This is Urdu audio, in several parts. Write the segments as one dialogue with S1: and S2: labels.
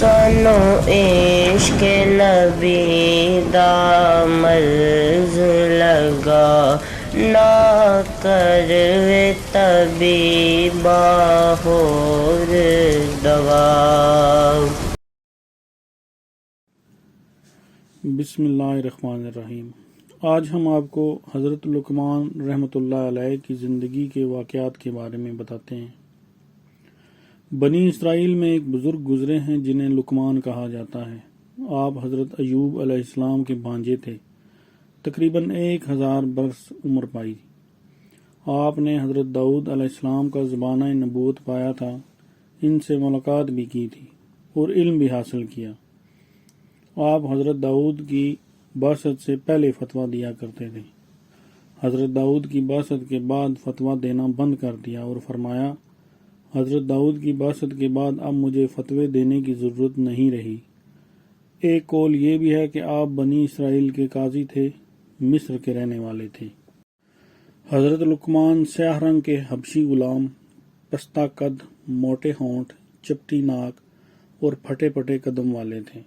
S1: سانو عشق نبی دا مرض لگا، نہ کروے طبیبا ہور دوا۔
S2: بسم اللہ الرحمن الرحیم۔ آج ہم آپ کو حضرت لقمان رحمۃ اللہ علیہ کی زندگی کے واقعات کے بارے میں بتاتے ہیں۔ بنی اسرائیل میں ایک بزرگ گزرے ہیں جنہیں لقمان کہا جاتا ہے۔ آپ حضرت ایوب علیہ السلام کے بھانجے تھے۔ تقریباً 1000 برس عمر پائی۔ آپ نے حضرت داؤد علیہ السلام کا زبانہ نبوت پایا تھا، ان سے ملاقات بھی کی تھی اور علم بھی حاصل کیا۔ آپ حضرت داؤد کی بعثت سے پہلے فتویٰ دیا کرتے تھے۔ حضرت داؤد کی بعثت کے بعد فتویٰ دینا بند کر دیا اور فرمایا، حضرت داؤد کی بعثت کے بعد اب مجھے فتوے دینے کی ضرورت نہیں رہی۔ ایک قول یہ بھی ہے کہ آپ بنی اسرائیل کے قاضی تھے، مصر کے رہنے والے تھے۔ حضرت لقمان سیاہ رنگ کے حبشی غلام، پستہ قد، موٹے ہونٹ، چپٹی ناک اور پھٹے پٹے قدم والے تھے۔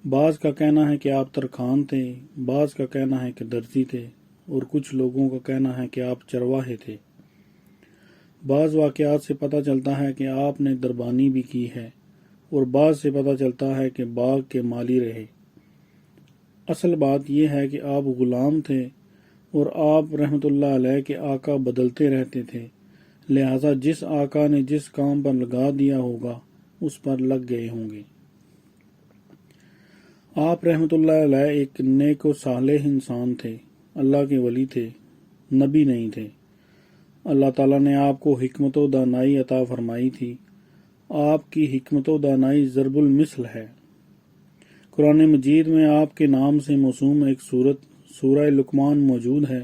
S2: بعض کا کہنا ہے کہ آپ ترکھان تھے، بعض کا کہنا ہے کہ درزی تھے، اور کچھ لوگوں کا کہنا ہے کہ آپ چرواہے تھے۔ بعض واقعات سے پتہ چلتا ہے کہ آپ نے دربانی بھی کی ہے، اور بعض سے پتہ چلتا ہے کہ باغ کے مالی رہے۔ اصل بات یہ ہے کہ آپ غلام تھے اور آپ رحمت اللہ علیہ کے آقا بدلتے رہتے تھے، لہٰذا جس آقا نے جس کام پر لگا دیا ہوگا اس پر لگ گئے ہوں گے۔ آپ رحمت اللہ علیہ ایک نیک و صالح انسان تھے، اللہ کے ولی تھے، نبی نہیں تھے۔ اللہ تعالیٰ نے آپ کو حکمت و دانائی عطا فرمائی تھی۔ آپ کی حکمت و دانائی ضرب المثل ہے۔ قرآن مجید میں آپ کے نام سے موسوم ایک سورت سورہ لقمان موجود ہے،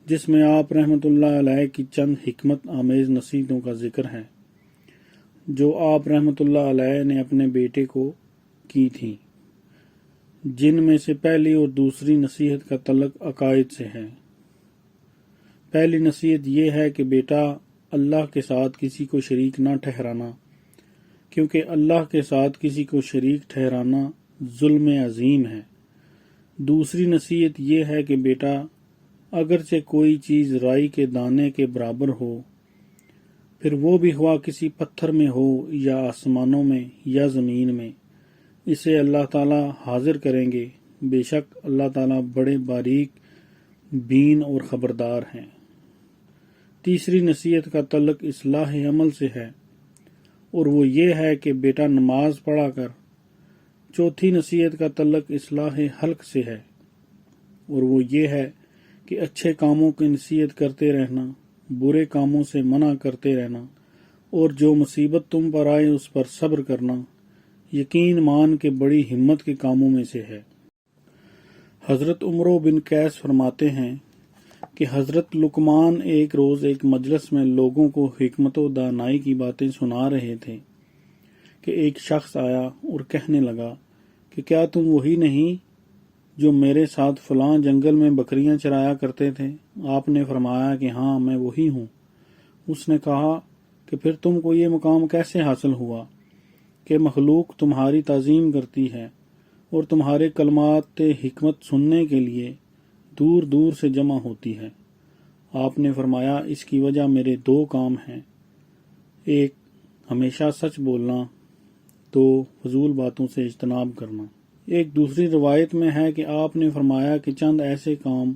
S2: جس میں آپ رحمت اللہ علیہ کی چند حکمت آمیز نصیحتوں کا ذکر ہے، جو آپ رحمت اللہ علیہ نے اپنے بیٹے کو کی تھیں، جن میں سے پہلی اور دوسری نصیحت کا تعلق عقائد سے ہے۔ پہلی نصیحت یہ ہے کہ بیٹا، اللہ کے ساتھ کسی کو شریک نہ ٹھہرانا، کیونکہ اللہ کے ساتھ کسی کو شریک ٹھہرانا ظلم عظیم ہے۔ دوسری نصیحت یہ ہے کہ بیٹا، اگرچہ کوئی چیز رائی کے دانے کے برابر ہو، پھر وہ بھی ہوا کسی پتھر میں ہو یا آسمانوں میں یا زمین میں، اسے اللہ تعالیٰ حاضر کریں گے، بے شک اللہ تعالیٰ بڑے باریک بین اور خبردار ہیں۔ تیسری نصیحت کا تعلق اصلاح عمل سے ہے، اور وہ یہ ہے کہ بیٹا نماز پڑھا کر۔ چوتھی نصیحت کا تعلق اصلاح حلق سے ہے، اور وہ یہ ہے کہ اچھے کاموں کی نصیحت کرتے رہنا، برے کاموں سے منع کرتے رہنا، اور جو مصیبت تم پر آئے اس پر صبر کرنا، یقین مان کے بڑی ہمت کے کاموں میں سے ہے۔ حضرت عمرو بن قیس فرماتے ہیں کہ حضرت لقمان ایک روز ایک مجلس میں لوگوں کو حکمت و دانائی کی باتیں سنا رہے تھے کہ ایک شخص آیا اور کہنے لگا کہ کیا تم وہی نہیں جو میرے ساتھ فلاں جنگل میں بکریاں چرایا کرتے تھے؟ آپ نے فرمایا کہ ہاں، میں وہی ہوں۔ اس نے کہا کہ پھر تم کو یہ مقام کیسے حاصل ہوا کہ مخلوق تمہاری تعظیم کرتی ہے اور تمہارے کلمات حکمت سننے کے لیے دور دور سے جمع ہوتی ہے؟ آپ نے فرمایا، اس کی وجہ میرے 2 کام ہیں، ایک ہمیشہ سچ بولنا، 2 فضول باتوں سے اجتناب کرنا۔ ایک دوسری روایت میں ہے کہ آپ نے فرمایا کہ چند ایسے کام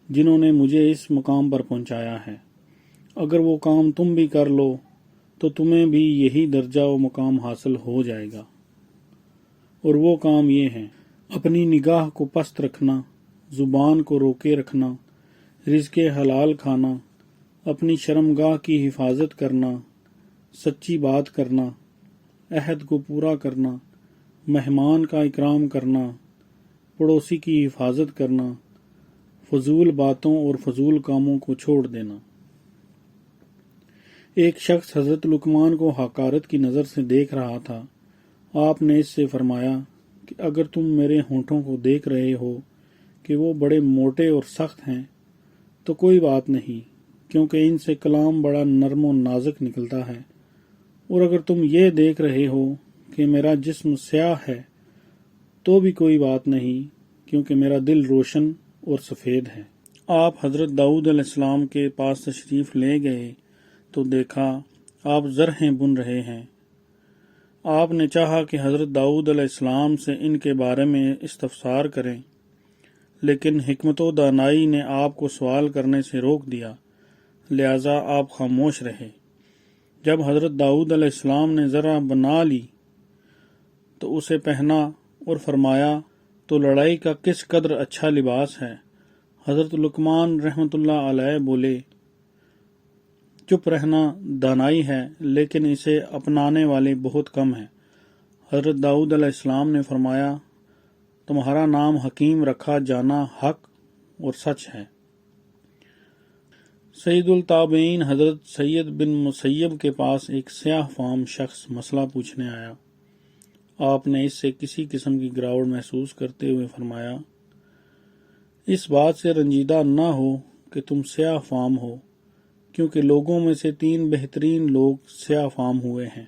S2: جنہوں نے مجھے اس مقام پر پہنچایا ہے، اگر وہ کام تم بھی کر لو تو تمہیں بھی یہی درجہ و مقام حاصل ہو جائے گا، اور وہ کام یہ ہیں: اپنی نگاہ کو پست رکھنا، زبان کو روکے رکھنا، رزق حلال کھانا، اپنی شرمگاہ کی حفاظت کرنا، سچی بات کرنا، عہد کو پورا کرنا، مہمان کا اکرام کرنا، پڑوسی کی حفاظت کرنا، فضول باتوں اور فضول کاموں کو چھوڑ دینا۔ ایک شخص حضرت لقمان کو حقارت کی نظر سے دیکھ رہا تھا۔ آپ نے اس سے فرمایا کہ اگر تم میرے ہونٹوں کو دیکھ رہے ہو کہ وہ بڑے موٹے اور سخت ہیں تو کوئی بات نہیں، کیونکہ ان سے کلام بڑا نرم و نازک نکلتا ہے، اور اگر تم یہ دیکھ رہے ہو کہ میرا جسم سیاہ ہے تو بھی کوئی بات نہیں، کیونکہ میرا دل روشن اور سفید ہے۔ آپ حضرت داؤد علیہ السلام کے پاس تشریف لے گئے تو دیکھا آپ زرہیں بن رہے ہیں۔ آپ نے چاہا کہ حضرت داؤد علیہ السلام سے ان کے بارے میں استفسار کریں، لیکن حکمت و دانائی نے آپ کو سوال کرنے سے روک دیا، لہذا آپ خاموش رہے۔ جب حضرت داؤد علیہ السلام نے ذرا بنا لی تو اسے پہنا اور فرمایا تو لڑائی کا کس قدر اچھا لباس ہے۔ حضرت لقمان رحمۃ اللہ علیہ بولے، چپ رہنا دانائی ہے، لیکن اسے اپنانے والے بہت کم ہیں۔ حضرت داؤد علیہ السلام نے فرمایا، تمہارا نام حکیم رکھا جانا حق اور سچ ہے۔ سید التابعین حضرت سعید بن مسیب کے پاس ایک سیاہ فام شخص مسئلہ پوچھنے آیا۔ آپ نے اس سے کسی قسم کی گراوٹ محسوس کرتے ہوئے فرمایا، اس بات سے رنجیدہ نہ ہو کہ تم سیاہ فام ہو، کیونکہ لوگوں میں سے 3 بہترین لوگ سیاہ فام ہوئے ہیں،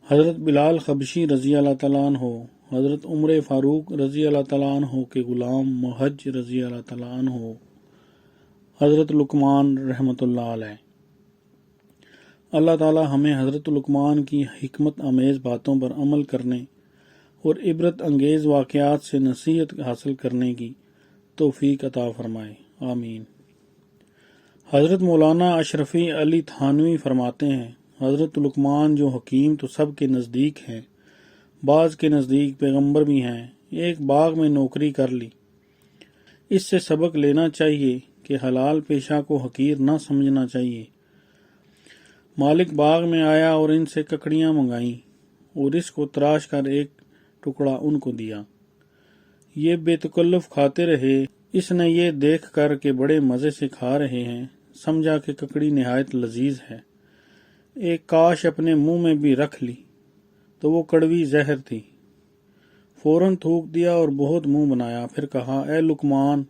S2: حضرت بلال حبشی رضی اللہ تعالیٰ عنہ، حضرت عمر فاروق رضی اللہ تعالیٰ عنہ کے غلام محج رضی اللہ تعالیٰ عنہ، حضرت لقمان رحمۃ اللہ علیہ۔ اللہ تعالیٰ ہمیں حضرت لقمان کی حکمت آمیز باتوں پر عمل کرنے اور عبرت انگیز واقعات سے نصیحت حاصل کرنے کی توفیق عطا فرمائے، آمین۔ حضرت مولانا اشرفی علی تھانوی فرماتے ہیں، حضرت لقمان جو حکیم تو سب کے نزدیک ہیں، بعض کے نزدیک پیغمبر بھی ہیں، ایک باغ میں نوکری کر لی۔ اس سے سبق لینا چاہیے کہ حلال پیشہ کو حقیر نہ سمجھنا چاہیے۔ مالک باغ میں آیا اور ان سے ککڑیاں منگائیں اور اس کو تراش کر ایک ٹکڑا ان کو دیا۔ یہ بے تکلف کھاتے رہے۔ اس نے یہ دیکھ کر کہ بڑے مزے سے کھا رہے ہیں، سمجھا کہ ککڑی نہایت لذیذ ہے، ایک کاش اپنے منہ میں بھی رکھ لی تو وہ کڑوی زہر تھی۔ فوراً تھوک دیا اور بہت منہ بنایا، پھر کہا، اے لقمان،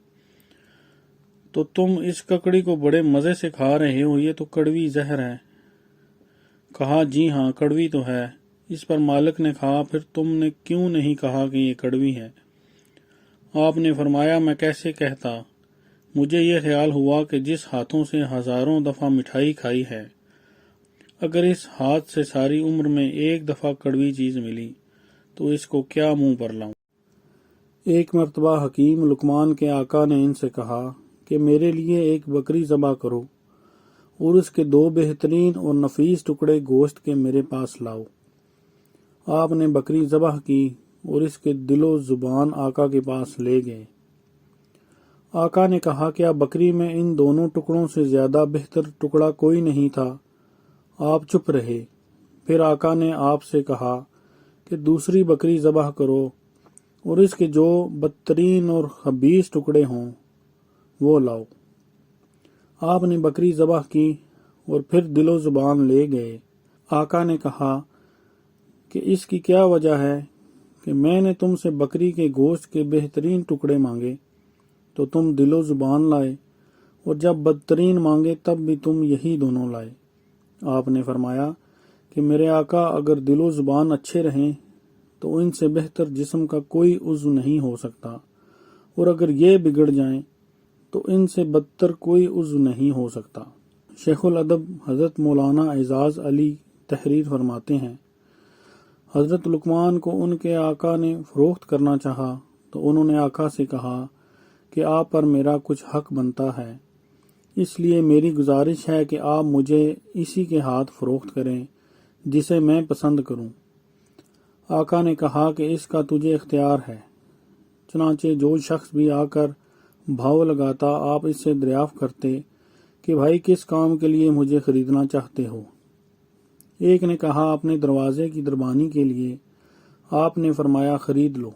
S2: تو تم اس ککڑی کو بڑے مزے سے کھا رہے ہو، یہ تو کڑوی زہر ہے۔ کہا، جی ہاں کڑوی تو ہے۔ اس پر مالک نے کہا، پھر تم نے کیوں نہیں کہا کہ یہ کڑوی ہے؟ آپ نے فرمایا، میں کیسے کہتا، مجھے یہ خیال ہوا کہ جس ہاتھوں سے ہزاروں دفعہ مٹھائی کھائی ہے، اگر اس ہاتھ سے ساری عمر میں ایک دفعہ کڑوی چیز ملی تو اس کو کیا منہ پر لاؤں۔ ایک مرتبہ حکیم لقمان کے آقا نے ان سے کہا کہ میرے لیے ایک بکری ذبح کرو اور اس کے 2 بہترین اور نفیس ٹکڑے گوشت کے میرے پاس لاؤ۔ آپ نے بکری ذبح کی اور اس کے دل و زبان آقا کے پاس لے گئے۔ آقا نے کہا، کیا بکری میں ان دونوں ٹکڑوں سے زیادہ بہتر ٹکڑا کوئی نہیں تھا؟ آپ چپ رہے۔ پھر آقا نے آپ سے کہا کہ دوسری بکری ذبح کرو اور اس کے جو بدترین اور خبیث ٹکڑے ہوں وہ لاؤ۔ آپ نے بکری ذبح کی اور پھر دل و زبان لے گئے۔ آقا نے کہا کہ اس کی کیا وجہ ہے کہ میں نے تم سے بکری کے گوشت کے بہترین ٹکڑے مانگے تو تم دل و زبان لائے، اور جب بدترین مانگے تب بھی تم یہی دونوں لائے۔ آپ نے فرمایا کہ میرے آقا، اگر دل و زبان اچھے رہیں تو ان سے بہتر جسم کا کوئی عضو نہیں ہو سکتا، اور اگر یہ بگڑ جائیں تو ان سے بدتر کوئی عضو نہیں ہو سکتا۔ شیخ الادب حضرت مولانا اعزاز علی تحریر فرماتے ہیں، حضرت لقمان کو ان کے آقا نے فروخت کرنا چاہا تو انہوں نے آقا سے کہا کہ آپ پر میرا کچھ حق بنتا ہے، اس لیے میری گزارش ہے کہ آپ مجھے اسی کے ہاتھ فروخت کریں جسے میں پسند کروں۔ آقا نے کہا کہ اس کا تجھے اختیار ہے۔ چنانچہ جو شخص بھی آ کر بھاؤ لگاتا، آپ اس سے دریافت کرتے کہ بھائی کس کام کے لیے مجھے خریدنا چاہتے ہو۔ ایک نے کہا اپنے دروازے کی دربانی کے لیے۔ آپ نے فرمایا خرید لو۔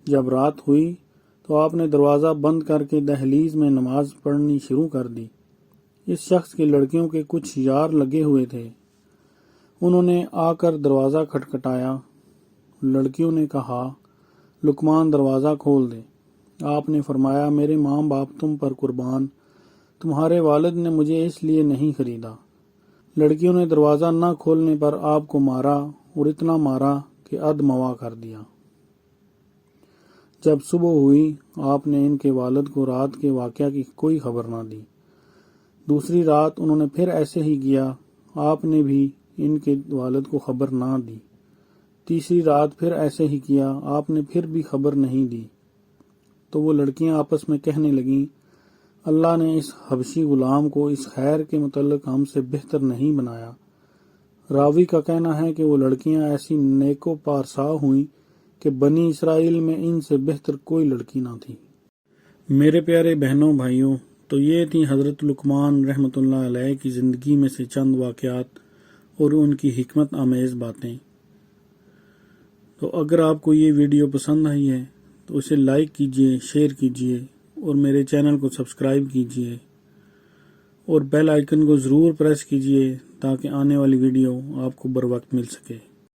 S2: جب رات ہوئی تو آپ نے دروازہ بند کر کے دہلیز میں نماز پڑھنی شروع کر دی۔ اس شخص کی لڑکیوں کے کچھ یار لگے ہوئے تھے، انہوں نے آ کر دروازہ کھٹکھٹایا۔ لڑکیوں نے کہا، لقمان دروازہ کھول دے۔ آپ نے فرمایا، میرے ماں باپ تم پر قربان، تمہارے والد نے مجھے اس لیے نہیں خریدا۔ لڑکیوں نے دروازہ نہ کھولنے پر آپ کو مارا اور اتنا مارا کہ ادموا کر دیا۔ جب صبح ہوئی آپ نے ان کے والد کو رات کے واقعہ کی کوئی خبر نہ دی۔ دوسری رات انہوں نے پھر ایسے ہی کیا، آپ نے بھی ان کے والد کو خبر نہ دی۔ تیسری رات پھر ایسے ہی کیا، آپ نے پھر بھی خبر نہیں دی۔ تو وہ لڑکیاں آپس میں کہنے لگیں، اللہ نے اس حبشی غلام کو اس خیر کے متعلق ہم سے بہتر نہیں بنایا۔ راوی کا کہنا ہے کہ وہ لڑکیاں ایسی نیک و پارسا ہوئیں کہ بنی اسرائیل میں ان سے بہتر کوئی لڑکی نہ تھی۔ میرے پیارے بہنوں بھائیوں، تو یہ تھی حضرت لقمان رحمۃ اللہ علیہ کی زندگی میں سے چند واقعات اور ان کی حکمت آمیز باتیں۔ تو اگر آپ کو یہ ویڈیو پسند آئی ہے تو اسے لائک کیجئے، شیئر کیجئے اور میرے چینل کو سبسکرائب کیجئے اور بیل آئیکن کو ضرور پریس کیجئے تاکہ آنے والی ویڈیو آپ کو بر وقت مل سکے۔